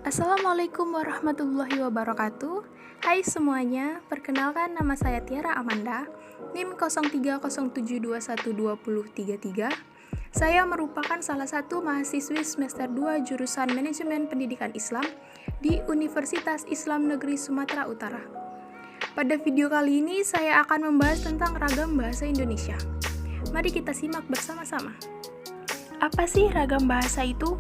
Assalamualaikum warahmatullahi wabarakatuh. Hai semuanya, perkenalkan nama saya Tiara Amanda, NIM 0307212033. Saya merupakan salah satu mahasiswi semester 2 jurusan Manajemen Pendidikan Islam di Universitas Islam Negeri Sumatera Utara. Pada video kali ini saya akan membahas tentang ragam bahasa Indonesia. Mari kita simak bersama-sama. Apa sih ragam bahasa itu?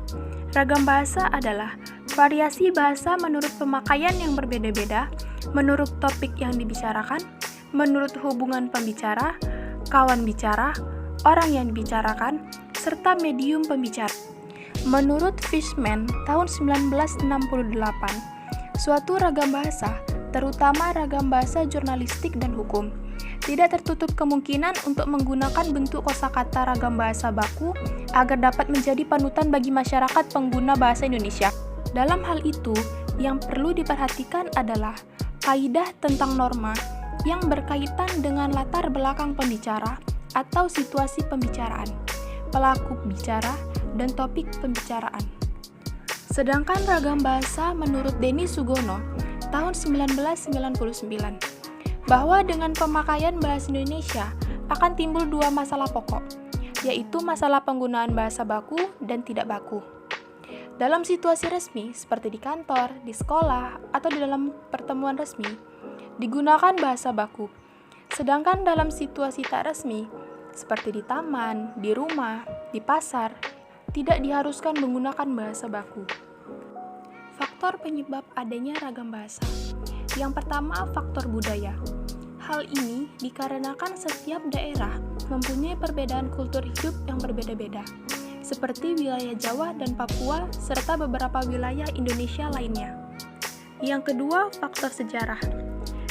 Ragam bahasa adalah variasi bahasa menurut pemakaian yang berbeda-beda, menurut topik yang dibicarakan, menurut hubungan pembicara, kawan bicara, orang yang dibicarakan, serta medium pembicara. Menurut Fishman tahun 1968, suatu ragam bahasa, terutama ragam bahasa jurnalistik dan hukum, tidak tertutup kemungkinan untuk menggunakan bentuk kosakata ragam bahasa baku agar dapat menjadi panutan bagi masyarakat pengguna bahasa Indonesia. Dalam hal itu, yang perlu diperhatikan adalah kaidah tentang norma yang berkaitan dengan latar belakang pembicara atau situasi pembicaraan, pelaku bicara, dan topik pembicaraan. Sedangkan ragam bahasa menurut Denny Sugono tahun 1999, bahwa dengan pemakaian bahasa Indonesia akan timbul dua masalah pokok, yaitu masalah penggunaan bahasa baku dan tidak baku. Dalam situasi resmi, seperti di kantor, di sekolah, atau di dalam pertemuan resmi, digunakan bahasa baku. Sedangkan dalam situasi tak resmi, seperti di taman, di rumah, di pasar, tidak diharuskan menggunakan bahasa baku. Faktor penyebab adanya ragam bahasa. Yang pertama, faktor budaya. Hal ini dikarenakan setiap daerah mempunyai perbedaan kultur hidup yang berbeda-beda, seperti wilayah Jawa dan Papua, serta beberapa wilayah Indonesia lainnya. Yang kedua, faktor sejarah.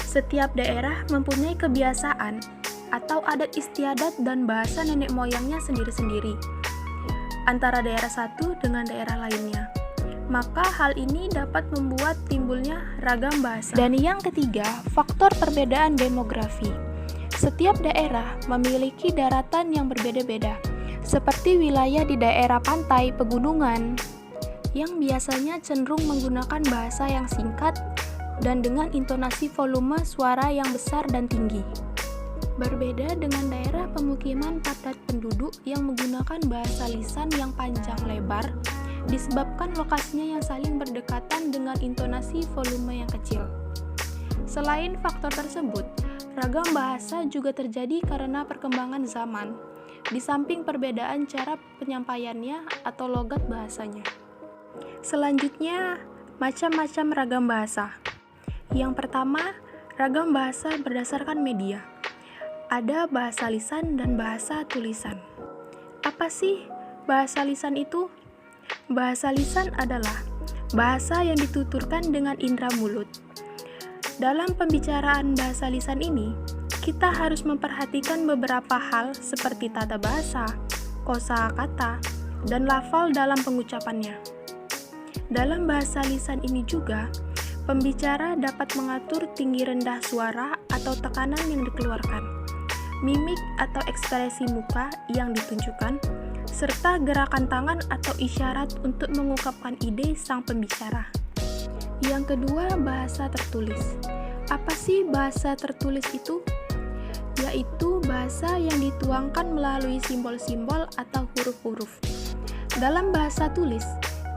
Setiap daerah mempunyai kebiasaan atau adat istiadat dan bahasa nenek moyangnya sendiri-sendiri, antara daerah satu dengan daerah lainnya. Maka hal ini dapat membuat timbulnya ragam bahasa. Dan yang ketiga, faktor perbedaan demografi. Setiap daerah memiliki daratan yang berbeda-beda, seperti wilayah di daerah pantai, pegunungan, yang biasanya cenderung menggunakan bahasa yang singkat dan dengan intonasi volume suara yang besar dan tinggi. Berbeda dengan daerah pemukiman padat penduduk yang menggunakan bahasa lisan yang panjang lebar, disebabkan lokasinya yang saling berdekatan dengan intonasi volume yang kecil. Selain faktor tersebut, ragam bahasa juga terjadi karena perkembangan zaman, di samping perbedaan cara penyampaiannya atau logat bahasanya. Selanjutnya, macam-macam ragam bahasa. Yang pertama, ragam bahasa berdasarkan media. Ada bahasa lisan dan bahasa tulisan. Apa sih bahasa lisan itu? Bahasa lisan adalah bahasa yang dituturkan dengan indera mulut. Dalam pembicaraan bahasa lisan ini, kita harus memperhatikan beberapa hal seperti tata bahasa, kosakata, dan lafal dalam pengucapannya. Dalam bahasa lisan ini juga, pembicara dapat mengatur tinggi rendah suara atau tekanan yang dikeluarkan, mimik atau ekspresi muka yang ditunjukkan, serta gerakan tangan atau isyarat untuk mengungkapkan ide sang pembicara. Yang kedua, bahasa tertulis. Apa sih bahasa tertulis itu? Yaitu bahasa yang dituangkan melalui simbol-simbol atau huruf-huruf. Dalam bahasa tulis,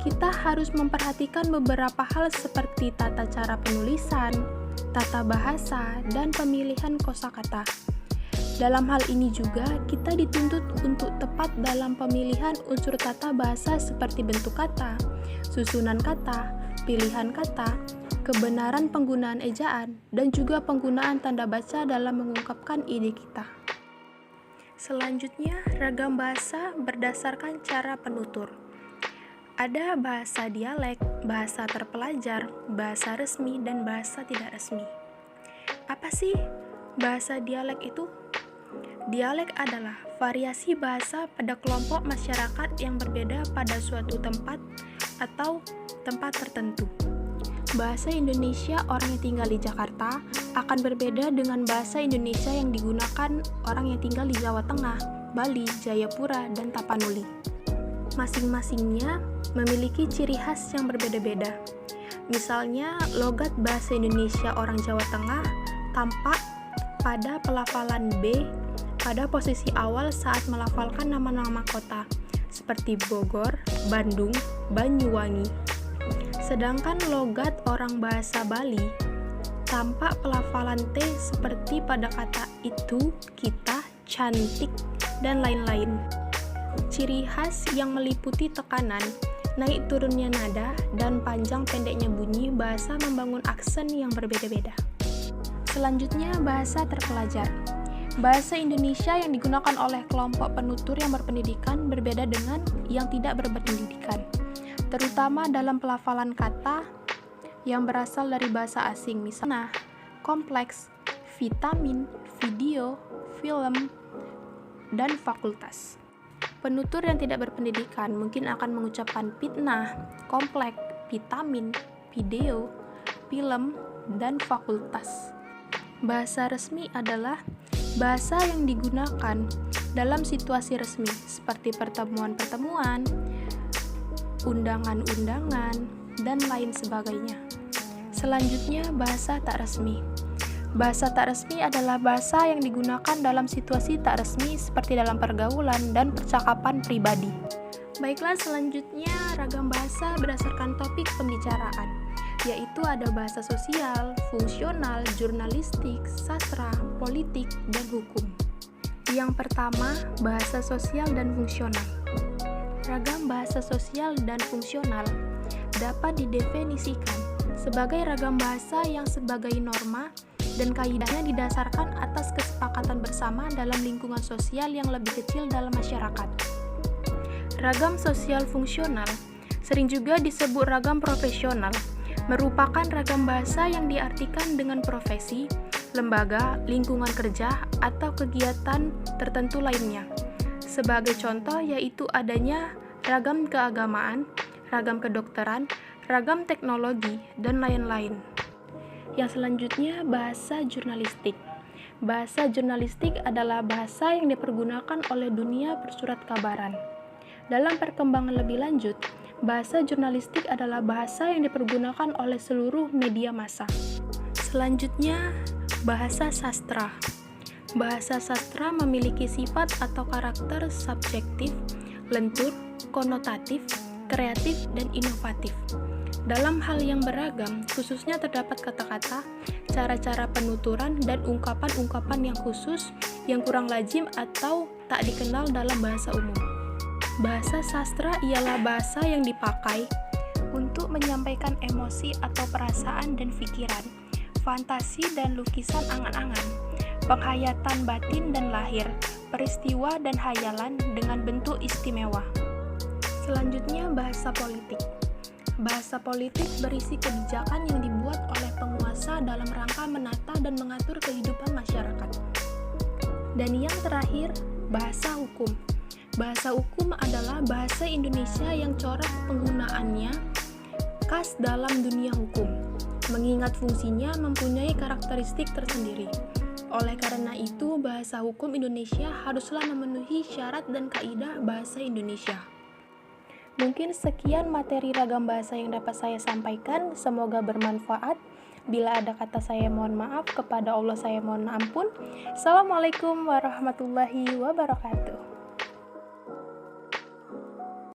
kita harus memperhatikan beberapa hal seperti tata cara penulisan, tata bahasa, dan pemilihan kosakata. Dalam hal ini juga, kita dituntut untuk tepat dalam pemilihan unsur tata bahasa seperti bentuk kata, susunan kata, pilihan kata, kebenaran penggunaan ejaan, dan juga penggunaan tanda baca dalam mengungkapkan ide kita. Selanjutnya, ragam bahasa berdasarkan cara penutur. Ada bahasa dialek, bahasa terpelajar, bahasa resmi, dan bahasa tidak resmi. Apa sih bahasa dialek itu? Dialek adalah variasi bahasa pada kelompok masyarakat yang berbeda pada suatu tempat atau tempat tertentu. Bahasa Indonesia orang yang tinggal di Jakarta akan berbeda dengan bahasa Indonesia yang digunakan orang yang tinggal di Jawa Tengah, Bali, Jayapura, dan Tapanuli. Masing-masingnya memiliki ciri khas yang berbeda-beda. Misalnya, logat bahasa Indonesia orang Jawa Tengah tampak pada pelafalan B pada posisi awal saat melafalkan nama-nama kota, seperti Bogor, Bandung, Banyuwangi. Sedangkan logat orang bahasa Bali tampak pelafalan T seperti pada kata itu, kita, cantik, dan lain-lain. Ciri khas yang meliputi tekanan, naik turunnya nada, dan panjang pendeknya bunyi bahasa membangun aksen yang berbeda-beda. Selanjutnya, bahasa terpelajar. Bahasa Indonesia yang digunakan oleh kelompok penutur yang berpendidikan berbeda dengan yang tidak berpendidikan, terutama dalam pelafalan kata yang berasal dari bahasa asing, misalnya kompleks, vitamin, video, film, dan fakultas. Penutur yang tidak berpendidikan mungkin akan mengucapkan fitnah, kompleks, vitamin, video, film, dan fakultas. Bahasa resmi adalah bahasa yang digunakan dalam situasi resmi, seperti pertemuan-pertemuan, undangan-undangan, dan lain sebagainya. Selanjutnya, bahasa tak resmi. Bahasa tak resmi adalah bahasa yang digunakan dalam situasi tak resmi seperti dalam pergaulan dan percakapan pribadi. Baiklah, selanjutnya ragam bahasa berdasarkan topik pembicaraan, yaitu ada bahasa sosial, fungsional, jurnalistik, sastra, politik, dan hukum. Yang pertama, bahasa sosial dan fungsional. Ragam bahasa sosial dan fungsional dapat didefinisikan sebagai ragam bahasa yang sebagai norma dan kaidahnya didasarkan atas kesepakatan bersama dalam lingkungan sosial yang lebih kecil dalam masyarakat. Ragam sosial fungsional sering juga disebut ragam profesional, merupakan ragam bahasa yang diartikan dengan profesi, lembaga, lingkungan kerja, atau kegiatan tertentu lainnya. Sebagai contoh yaitu adanya ragam keagamaan, ragam kedokteran, ragam teknologi, dan lain-lain. Yang selanjutnya, bahasa jurnalistik. Bahasa jurnalistik adalah bahasa yang dipergunakan oleh dunia persurat kabaran. Dalam perkembangan lebih lanjut, bahasa jurnalistik adalah bahasa yang dipergunakan oleh seluruh media massa. Selanjutnya, bahasa sastra. Bahasa sastra memiliki sifat atau karakter subjektif, lentur, konotatif, kreatif, dan inovatif. Dalam hal yang beragam, khususnya terdapat kata-kata, cara-cara penuturan, dan ungkapan-ungkapan yang khusus yang kurang lazim atau tak dikenal dalam bahasa umum. Bahasa sastra ialah bahasa yang dipakai untuk menyampaikan emosi atau perasaan dan pikiran, fantasi dan lukisan angan-angan, penghayatan batin dan lahir, peristiwa dan hayalan dengan bentuk istimewa. Selanjutnya, bahasa politik. Bahasa politik berisi kebijakan yang dibuat oleh penguasa dalam rangka menata dan mengatur kehidupan masyarakat. Dan yang terakhir, bahasa hukum. Bahasa hukum adalah bahasa Indonesia yang corak penggunaannya khas dalam dunia hukum, mengingat fungsinya mempunyai karakteristik tersendiri. Oleh karena itu, bahasa hukum Indonesia haruslah memenuhi syarat dan kaidah bahasa Indonesia. Mungkin sekian materi ragam bahasa yang dapat saya sampaikan, semoga bermanfaat. Bila ada kata saya mohon maaf, kepada Allah saya mohon ampun. Assalamualaikum warahmatullahi wabarakatuh.